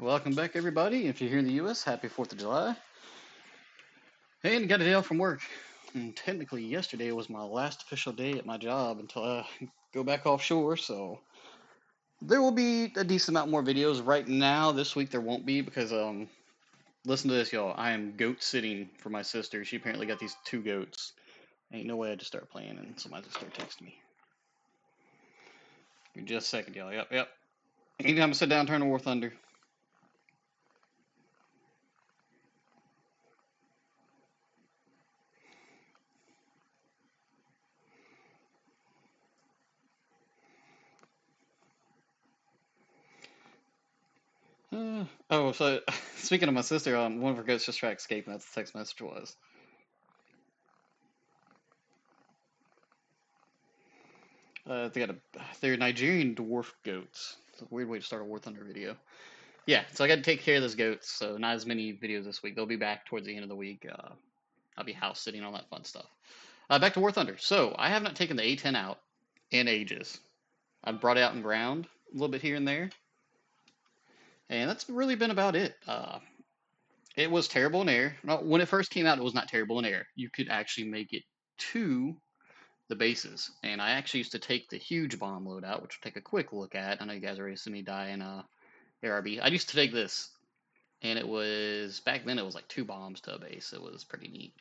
Welcome back, everybody. If you're here in the U.S., happy 4th of July. And got a day off from work. And technically, yesterday was my last official day at my job until I go back offshore, so there will be a decent amount more videos. Right now, this week, there won't be because, listen to this, y'all. I am goat sitting for my sister. She apparently got these two goats. Ain't no way I just start playing and somebody just start texting me. Give me just a second, y'all. Yep. Anytime I sit down, turn to War Thunder. So speaking of my sister, one of her goats just tried escaping. That's what the text message was. They're Nigerian dwarf goats. It's a weird way to start a War Thunder video. Yeah, so I got to take care of those goats. So not as many videos this week. They'll be back towards the end of the week. I'll be house sitting, all that fun stuff. Back to War Thunder. So I have not taken the A10 out in ages. I've brought it out in ground a little bit here and there, and that's really been about it. It was terrible in air. When it first came out, it was not terrible in air. You could actually make it to the bases. And I actually used to take the huge bomb loadout, which we'll take a quick look at. I know you guys already see me die in ARB. I used to take this, and it was, back then it was like 2 bombs to a base. It was pretty neat.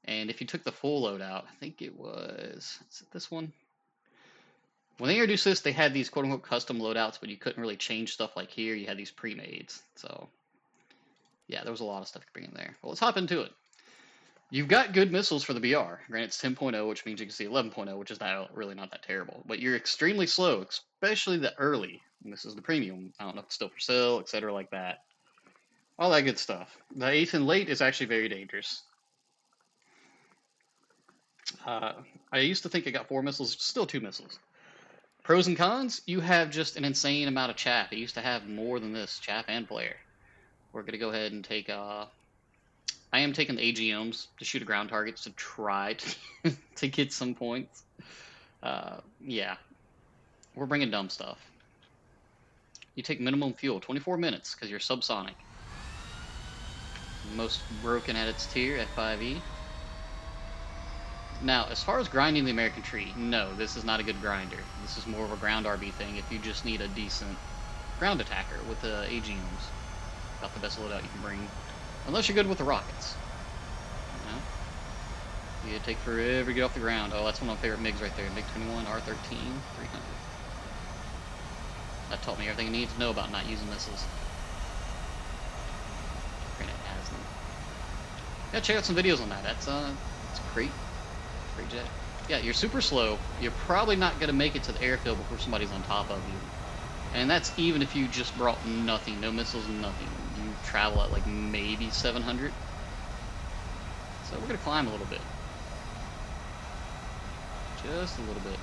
And if you took the full loadout, I think it was, is it this one? When they introduced this, they had these quote-unquote custom loadouts, but you couldn't really change stuff like here. You had these pre-mades. So, yeah, there was a lot of stuff to bring in there. Well, let's hop into it. You've got good missiles for the BR. Granted, it's 10.0, which means you can see 11.0, which is really not that terrible. But you're extremely slow, especially the early. And this is the premium. I don't know if it's still for sale, etc. like that. All that good stuff. The 8th and late is actually very dangerous. I used to think it got 4 missiles, still 2 missiles. Pros and cons, you have just an insane amount of chaff. It used to have more than this, chaff and flare. We're going to go ahead and take I am taking the AGMs to shoot at ground targets to try to get some points. Yeah, we're bringing dumb stuff. You take minimum fuel, 24 minutes, because you're subsonic. Most broken at its tier, F5E. Now, as far as grinding the American tree, no, this is not a good grinder. This is more of a ground RB thing if you just need a decent ground attacker with the AGMs. About the best loadout you can bring. Unless you're good with the rockets. You know? You take forever to get off the ground. Oh, that's one of my favorite MiGs right there. MiG-21, R-13, 300. That taught me everything I need to know about not using missiles. Granted, it has them. Yeah, check out some videos on that. That's great. Great jet. Yeah, you're super slow. You're probably not going to make it to the airfield before somebody's on top of you. And that's even if you just brought nothing. No missiles, nothing. You travel at like maybe 700. So we're going to climb a little bit. Just a little bit.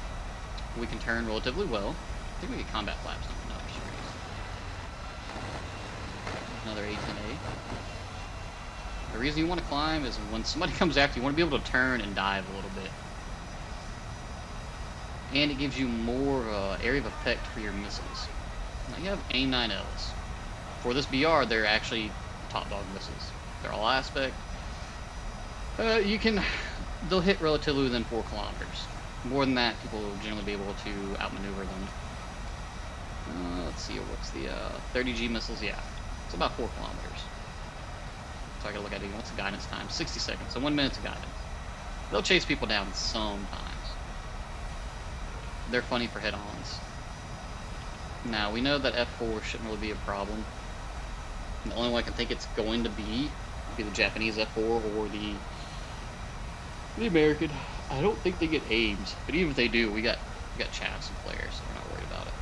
We can turn relatively well. I think we get combat flaps on. No, just raise. Another A10A. The reason you want to climb is when somebody comes after you, you want to be able to turn and dive a little bit. And it gives you more area of effect for your missiles. Now you have AIM-9Ls. For this BR, they're actually top dog missiles. They're all aspect. They'll hit relatively within 4 kilometers. More than that, people will generally be able to outmaneuver them. Let's see, what's the 30G missiles? Yeah, it's about 4 kilometers. So I gotta look at it. What's the guidance time? 60 seconds. So 1 minute of guidance. They'll chase people down sometimes. They're funny for head-ons. Now, we know that F4 shouldn't really be a problem. The only one I can think it's going to be would be the Japanese F4 or the American. I don't think they get aims, but even if they do, we got chaffs and flares, so we're not worried about it.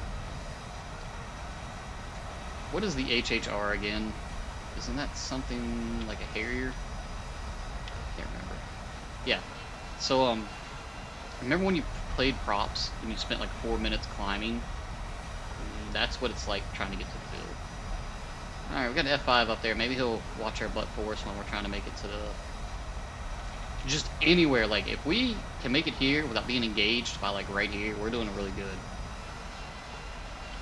What is the HHR again? Isn't that something like a Harrier? Can't remember. Yeah. So remember when you played props and you spent like 4 minutes climbing? That's what it's like trying to get to the field. Alright, we got an F5 up there. Maybe he'll watch our butt for us when we're trying to make it to the... Just anywhere. Like, if we can make it here without being engaged by, like, right here, we're doing really good.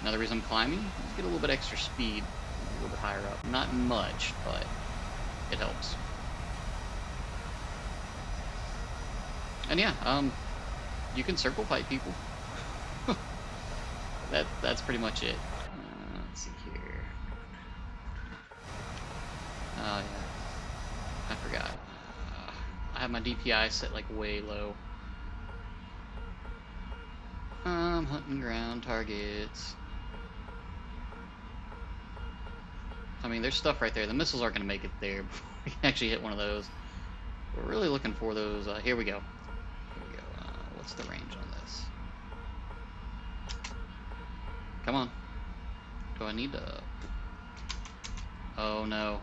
Another reason I'm climbing is get a little bit extra speed. little bit higher up. Not much, but it helps. And yeah, you can circle pipe people. That's pretty much it. Let's see here. Oh yeah, I forgot. I have my DPI set like way low. Hunting ground targets. I mean, there's stuff right there. The missiles aren't going to make it there before we can actually hit one of those. We're really looking for those. Here we go. Here we go. What's the range on this? Come on. Do I need to... Oh, no.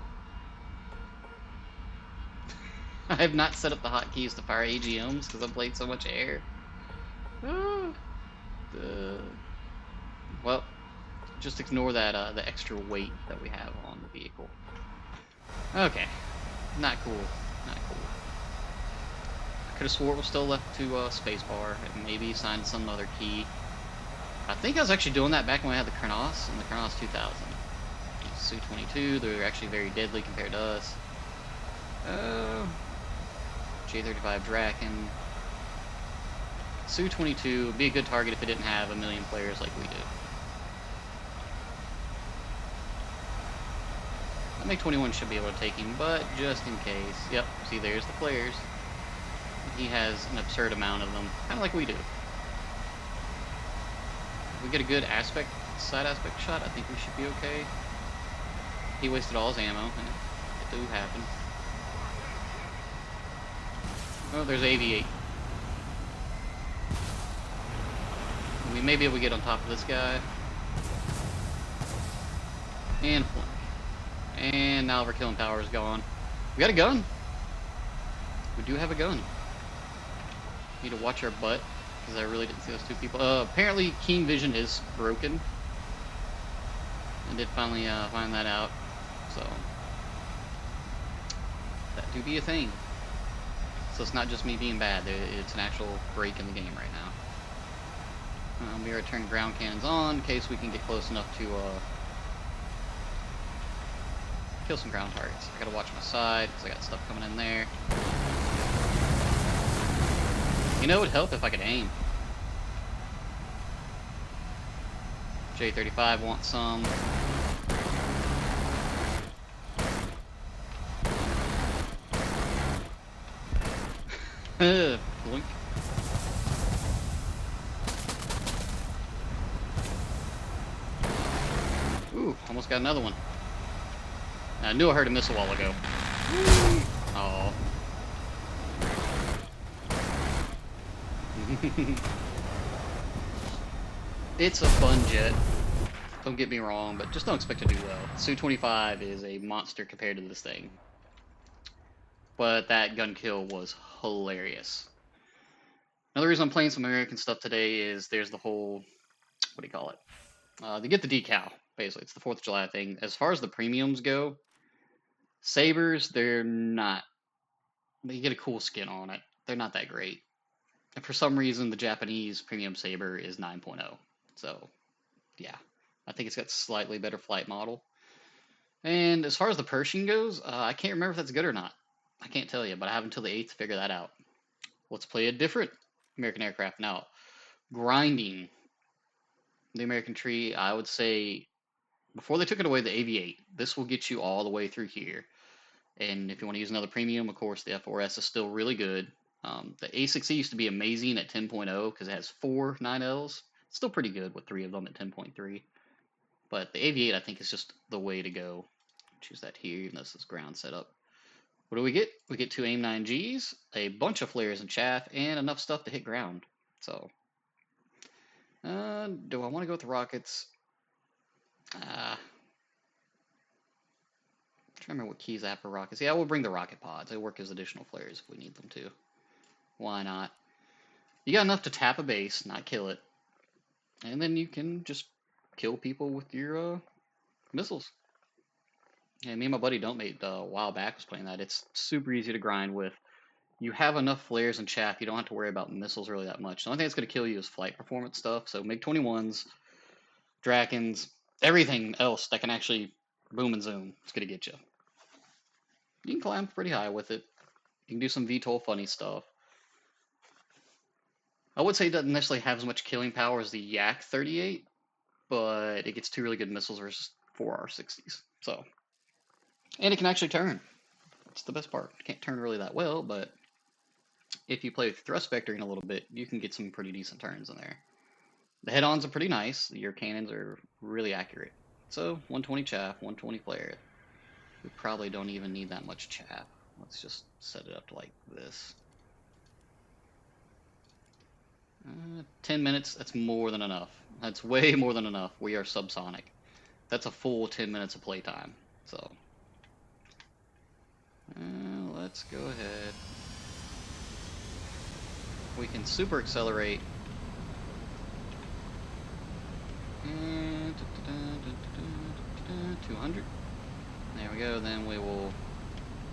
I have not set up the hotkeys to fire AGMs because I've played so much air. Well, just ignore that, the extra weight that we have on the vehicle. Okay. Not cool. Not cool. I could have swore it was still left to spacebar and maybe assigned some other key. I think I was actually doing that back when I had the Kronos and the Kronos 2000. Su-22, they're actually very deadly compared to us. J-35 Draken. Su-22 would be a good target if it didn't have a million players like we do. I think 21 should be able to take him, but just in case. Yep, see, there's the flares. He has an absurd amount of them, kind of like we do. If we get a good side aspect shot, I think we should be okay. He wasted all his ammo, and it do happen. Oh, there's AV-8. We may be able to get on top of this guy. And flank. And now our killing power is gone. We got a gun. We do have a gun. Need to watch our butt, because I really didn't see those two people. Apparently keen vision is broken. I did finally find that out. So that do be a thing. So it's not just me being bad. It's an actual break in the game right now. We are turning ground cannons on in case we can get close enough to kill some ground targets. I gotta watch my side because I got stuff coming in there. You know, it would help if I could aim. J-35 wants some. Blink. Ooh, almost got another one. I knew I heard a missile a while ago. Oh. It's a fun jet. Don't get me wrong, but just don't expect to do well. Su-25 is a monster compared to this thing. But that gun kill was hilarious. Another reason I'm playing some American stuff today is there's the whole, what do you call it? They get the decal, basically. It's the 4th of July thing. As far as the premiums go, Sabres, they're not, you get a cool skin on it. They're not that great. And for some reason, the Japanese premium Sabre is 9.0. So, yeah. I think it's got slightly better flight model. And as far as the Pershing goes, I can't remember if that's good or not. I can't tell you, but I have until the 8th to figure that out. Let's play a different American aircraft now. Grinding the American tree, I would say, before they took it away, the AV-8, this will get you all the way through here. And if you want to use another premium, of course, the F4S is still really good. The A6E used to be amazing at 10.0 because it has 4 9Ls. It's still pretty good with 3 of them at 10.3. But the AV-8, I think, is just the way to go. Choose that here, even though this is ground setup. What do we get? We get 2 AIM-9Gs, a bunch of flares and chaff, and enough stuff to hit ground. So, do I want to go with the rockets? I'm trying to remember what keys I have for rockets. Yeah, we'll bring the rocket pods. They work as additional flares if we need them to. Why not? You got enough to tap a base, not kill it. And then you can just kill people with your missiles. Yeah, me and my buddy Don'tmate a while back was playing that. It's super easy to grind with. You have enough flares and chaff, you don't have to worry about missiles really that much. The only thing that's going to kill you is flight performance stuff. So MiG-21s, Drakens, everything else that can actually boom and zoom. It's gonna get you. You can climb pretty high with it. You can do some VTOL funny stuff. I would say it doesn't necessarily have as much killing power as the Yak 38, but it gets 2 really good missiles versus 4 R60s. So, and it can actually turn. That's the best part. It can't turn really that well, but if you play with thrust vectoring a little bit, you can get some pretty decent turns in there. The head-ons are pretty nice. Your cannons are really accurate. So, 120 chaff, 120 flare. We probably don't even need that much chaff. Let's just set it up like this. 10 minutes, that's more than enough. That's way more than enough. We are subsonic. That's a full 10 minutes of playtime. So, let's go ahead. We can super accelerate. 200. There we go. Then we will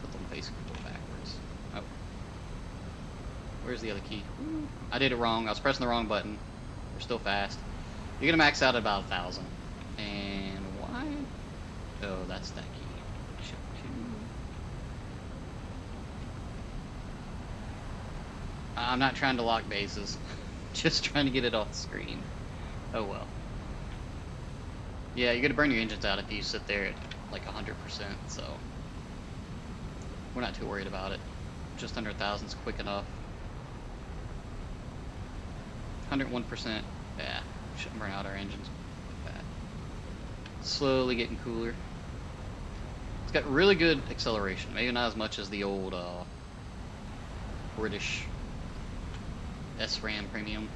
put them facing backwards. Oh. Where's the other key? I did it wrong. I was pressing the wrong button. We're still fast. You're going to max out at about 1,000. And why? Oh, that's that key. I'm not trying to lock bases. Just trying to get it off the screen. Oh well. Yeah, you're going to burn your engines out if you sit there at like 100%, so we're not too worried about it. Just under 1,000 is quick enough. 101%, yeah, shouldn't burn out our engines like that. Slowly getting cooler. It's got really good acceleration, maybe not as much as the old British SRAM premium.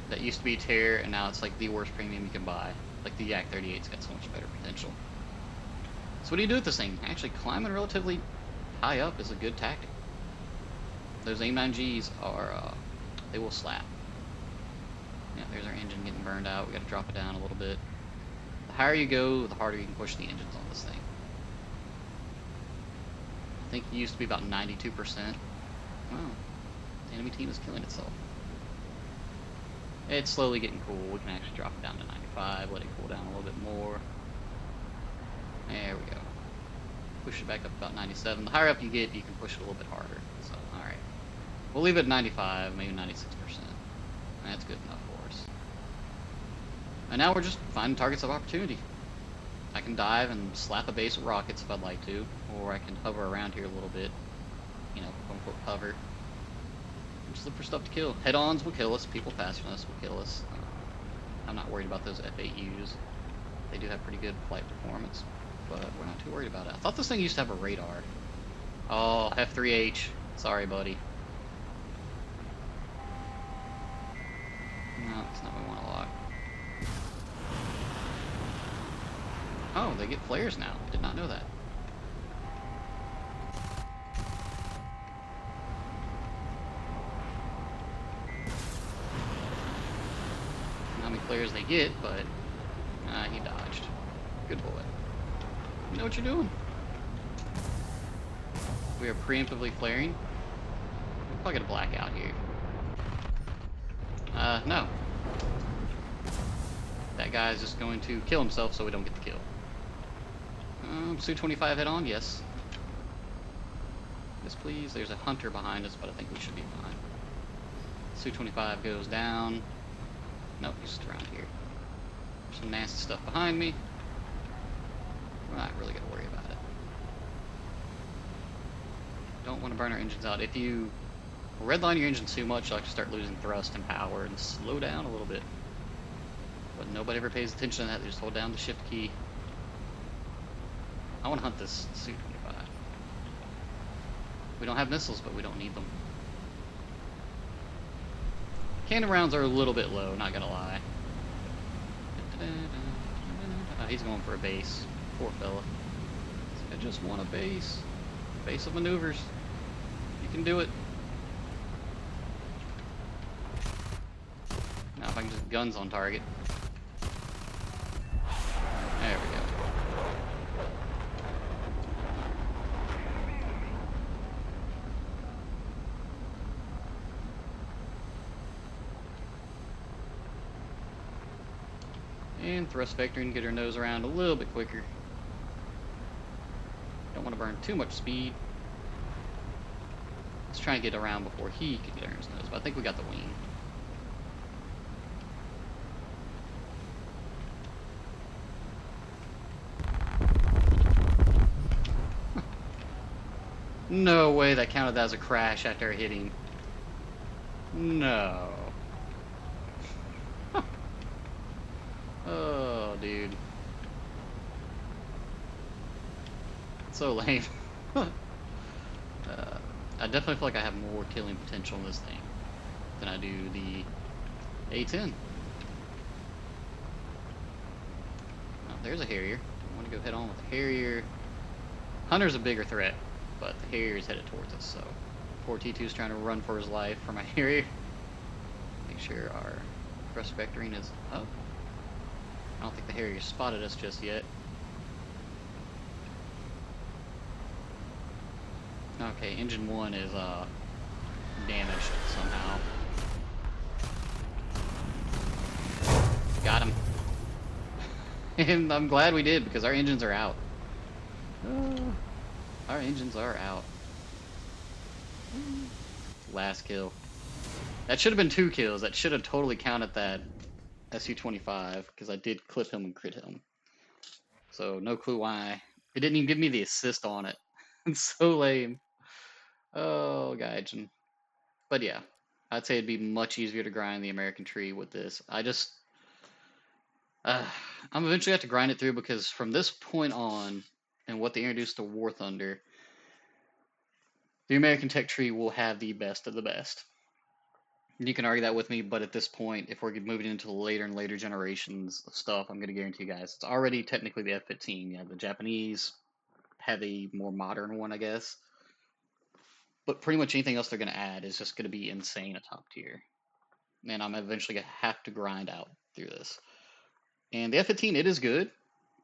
That used to be Terror, and now it's like the worst premium you can buy. Like the Yak 38's got so much better potential. So what do you do with this thing? Actually, climbing relatively high up is a good tactic. Those AIM-9Gs are, they will slap. Yeah, there's our engine getting burned out. We got to drop it down a little bit. The higher you go, the harder you can push the engines on this thing. I think it used to be about 92%. Wow, the enemy team is killing itself. It's slowly getting cool. We can actually drop it down to 95, let it cool down a little bit more. There we go. Push it back up about 97. The higher up you get, you can push it a little bit harder. So, alright. We'll leave it at 95, maybe 96%. That's good enough for us. And now we're just finding targets of opportunity. I can dive and slap a base with rockets if I'd like to, or I can hover around here a little bit. You know, quote unquote hover. Just look for stuff to kill. Head-ons will kill us. People faster than us will kill us. I'm not worried about those F8Us. They do have pretty good flight performance, but we're not too worried about it. I thought this thing used to have a radar. Oh, F3H. Sorry, buddy. No, that's not what we want to lock. Oh, they get flares now. Did not know that. How many flares they get, but he dodged. Good boy. You know what you're doing. We are preemptively flaring. We'll probably get a blackout here. No. That guy's just going to kill himself so we don't get the kill. Su-25 head on, yes. Yes, please. There's a hunter behind us, but I think we should be fine. Su-25 goes down. Nope, he's just around here. There's some nasty stuff behind me. We're not really going to worry about it. Don't want to burn our engines out. If you redline your engines too much, you'll actually start losing thrust and power and slow down a little bit. But nobody ever pays attention to that. They just hold down the shift key. I want to hunt this Su-25. We don't have missiles, but we don't need them. Cannon rounds are a little bit low, not gonna lie. He's going for a base. Poor fella. I just want a base. Base of maneuvers. You can do it. Now if I can just guns on target. There we go. And thrust vectoring, get her nose around a little bit quicker. want to burn too much speed. Let's try and get around before he can get under his nose, but I think we got the wing. No way that counted as a crash after hitting. No. Oh, dude. So lame. I definitely feel like I have more killing potential in this thing than I do the A10. Oh, there's a Harrier. I want to go head on with the Harrier. Hunter's a bigger threat, but the Harrier's headed towards us, so poor T2's trying to run for his life for my Harrier. Make sure our thrust vectoring is up. I don't think the Harrier spotted us just yet. Okay, engine 1 is damaged somehow. Got him. And I'm glad we did, because our engines are out. Our engines are out. Last kill. That should have been 2 kills. That should have totally counted that Su-25, because I did clip him and crit him. So no clue why. It didn't even give me the assist on it. It's so lame. Oh, Gaijin. But yeah, I'd say it'd be much easier to grind the American tree with this. I'm eventually have to grind it through, because from this point on, and what they introduced to War Thunder, the American tech tree will have the best of the best. You can argue that with me, but at this point, if we're moving into later and later generations of stuff, I'm going to guarantee you guys, it's already technically the F-15. Yeah, the Japanese have a more modern one, I guess. But pretty much anything else they're going to add is just going to be insane at top tier. And I'm eventually going to have to grind out through this. And the F-15, it is good.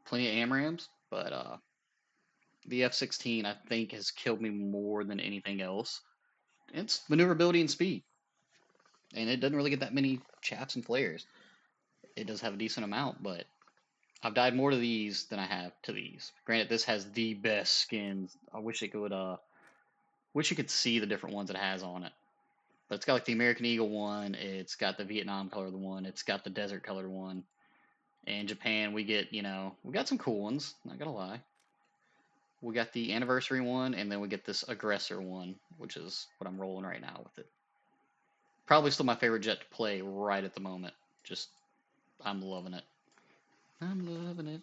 Plenty of AMRAAMs, but the F-16, I think, has killed me more than anything else. It's maneuverability and speed. And it doesn't really get that many chaps and flares. It does have a decent amount, but I've died more to these than I have to these. Granted, this has the best skins. I wish it could see the different ones it has on it. But it's got like the American Eagle one, it's got the Vietnam colored one, it's got the desert colored one. And Japan, we got some cool ones, not gonna lie. We got the anniversary one, and then we get this aggressor one, which is what I'm rolling right now with it. Probably still my favorite jet to play right at the moment. Just, I'm loving it. I'm loving it.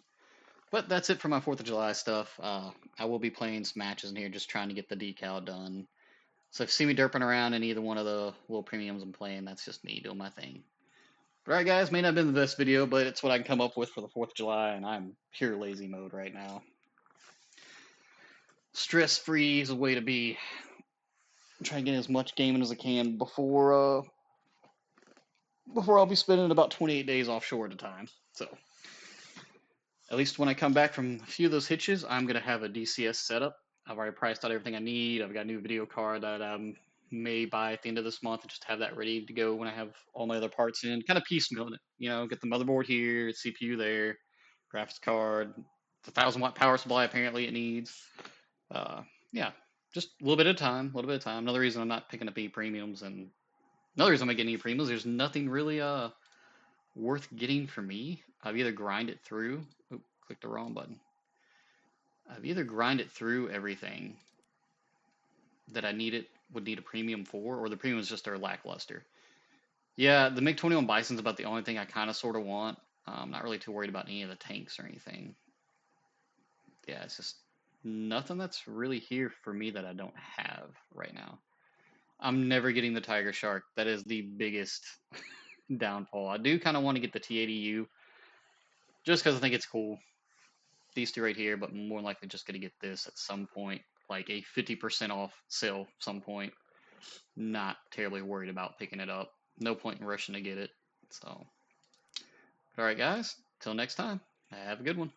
But that's it for my 4th of July stuff. I will be playing some matches in here, just trying to get the decal done. So if you see me derping around in either one of the little premiums I'm playing, that's just me doing my thing. But alright guys, may not have been the best video, but it's what I can come up with for the 4th of July, and I'm pure lazy mode right now. Stress-free is a way to be. I'm trying to get as much gaming as I can before I'll be spending about 28 days offshore at a time. So at least when I come back from a few of those hitches, I'm going to have a DCS setup. I've already priced out everything I need. I've got a new video card that I may buy at the end of this month and just have that ready to go when I have all my other parts in. Kind of piecemealing it. Get the motherboard here, CPU there, graphics card, the 1,000-watt power supply apparently it needs. Yeah, just a little bit at a time, Another reason I'm not picking up any premiums, and another reason I'm not getting any premiums, there's nothing really worth getting for me. I've either grind it through. Oop, clicked the wrong button. I've either grind it through everything that would need a premium for, or the premiums just are lackluster. Yeah, the MiG-21 Bison's about the only thing I kind of sort of want. I'm not really too worried about any of the tanks or anything. Yeah, it's just nothing that's really here for me that I don't have right now. I'm never getting the Tiger Shark. That is the biggest downfall. I do kind of want to get the T-80U just because I think it's cool. These two right here, but more likely just going to get this at some point, like a 50% off sale some point. Not terribly worried about picking it up. No point in rushing to get it. So, alright guys, till next time, have a good one.